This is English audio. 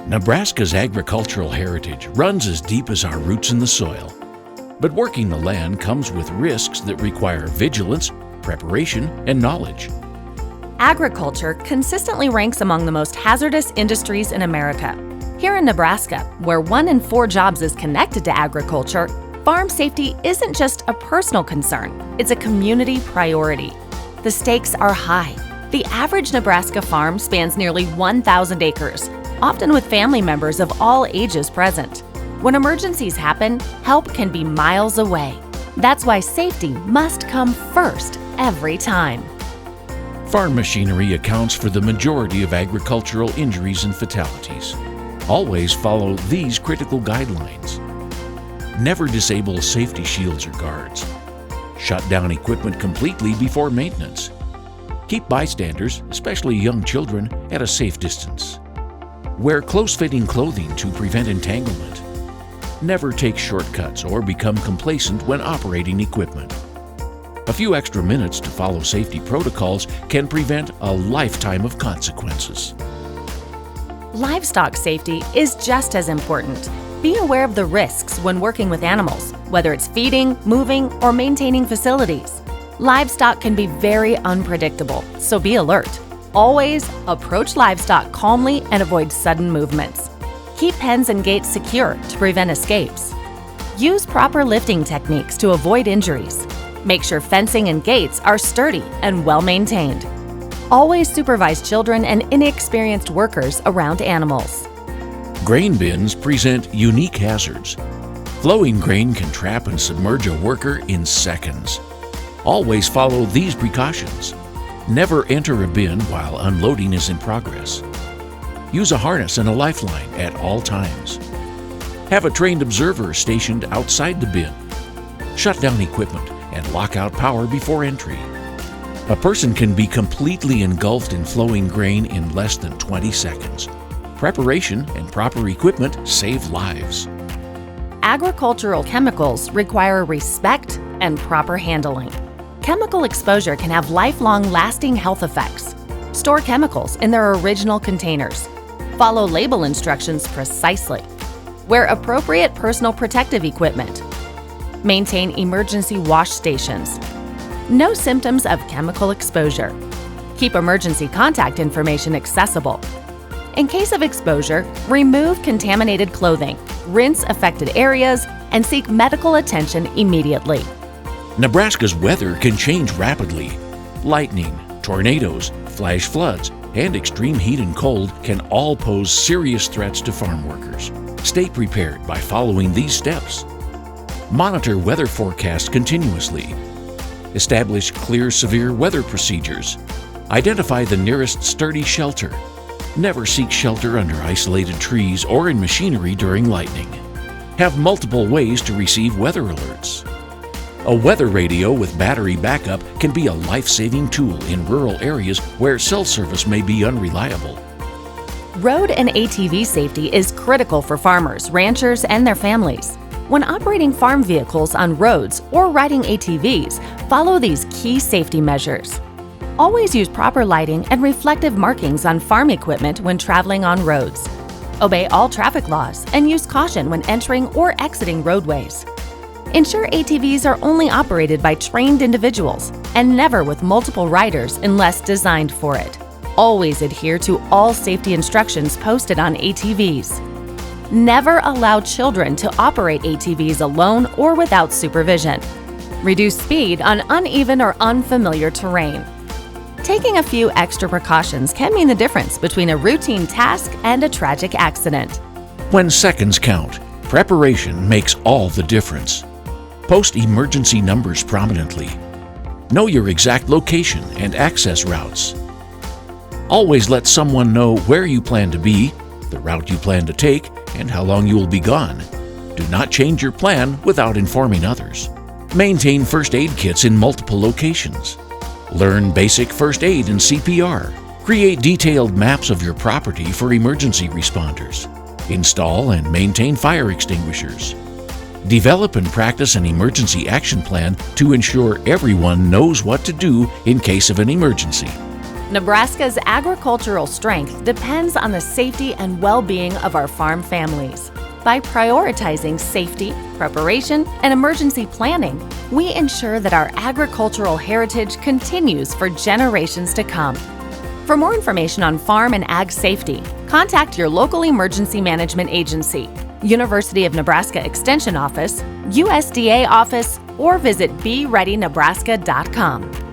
Nebraska's agricultural heritage runs as deep as our roots in the soil. But working the land comes with risks that require vigilance, preparation, and knowledge. Agriculture consistently ranks among the most hazardous industries in America. Here in Nebraska, where 1 in 4 jobs is connected to agriculture, farm safety isn't just a personal concern, it's a community priority. The stakes are high. The average Nebraska farm spans nearly 1,000 acres, often with family members of all ages present. When emergencies happen, help can be miles away. That's why safety must come first every time. Farm machinery accounts for the majority of agricultural injuries and fatalities. Always follow these critical guidelines. Never disable safety shields or guards. Shut down equipment completely before maintenance. Keep bystanders, especially young children, at a safe distance. Wear close-fitting clothing to prevent entanglement. Never take shortcuts or become complacent when operating equipment. A few extra minutes to follow safety protocols can prevent a lifetime of consequences. Livestock safety is just as important. Be aware of the risks when working with animals, whether it's feeding, moving, or maintaining facilities. Livestock can be very unpredictable, so be alert. Always approach livestock calmly and avoid sudden movements. Keep pens and gates secure to prevent escapes. Use proper lifting techniques to avoid injuries. Make sure fencing and gates are sturdy and well maintained. Always supervise children and inexperienced workers around animals. Grain bins present unique hazards. Flowing grain can trap and submerge a worker in seconds. Always follow these precautions. Never enter a bin while unloading is in progress. Use a harness and a lifeline at all times. Have a trained observer stationed outside the bin. Shut down equipment and lock out power before entry. A person can be completely engulfed in flowing grain in less than 20 seconds. Preparation and proper equipment save lives. Agricultural chemicals require respect and proper handling. Chemical exposure can have lifelong lasting health effects. Store chemicals in their original containers. Follow label instructions precisely. Wear appropriate personal protective equipment. Maintain emergency wash stations. No symptoms of chemical exposure. Keep emergency contact information accessible. In case of exposure, remove contaminated clothing, rinse affected areas, and seek medical attention immediately. Nebraska's weather can change rapidly. Lightning, tornadoes, flash floods, and extreme heat and cold can all pose serious threats to farm workers. Stay prepared by following these steps. Monitor weather forecasts continuously. Establish clear severe weather procedures. Identify the nearest sturdy shelter. Never seek shelter under isolated trees or in machinery during lightning. Have multiple ways to receive weather alerts. A weather radio with battery backup can be a life-saving tool in rural areas where cell service may be unreliable. Road and ATV safety is critical for farmers, ranchers, and their families. When operating farm vehicles on roads or riding ATVs, follow these key safety measures. Always use proper lighting and reflective markings on farm equipment when traveling on roads. Obey all traffic laws and use caution when entering or exiting roadways. Ensure ATVs are only operated by trained individuals and never with multiple riders unless designed for it. Always adhere to all safety instructions posted on ATVs. Never allow children to operate ATVs alone or without supervision. Reduce speed on uneven or unfamiliar terrain. Taking a few extra precautions can mean the difference between a routine task and a tragic accident. When seconds count, preparation makes all the difference. Post emergency numbers prominently. Know your exact location and access routes. Always let someone know where you plan to be, the route you plan to take, and how long you will be gone. Do not change your plan without informing others. Maintain first aid kits in multiple locations. Learn basic first aid and CPR. Create detailed maps of your property for emergency responders. Install and maintain fire extinguishers. Develop and practice an emergency action plan to ensure everyone knows what to do in case of an emergency. Nebraska's agricultural strength depends on the safety and well-being of our farm families. By prioritizing safety, preparation, and emergency planning, we ensure that our agricultural heritage continues for generations to come. For more information on farm and ag safety, contact your local emergency management agency, University of Nebraska Extension Office, USDA office, or visit BeReadyNebraska.com.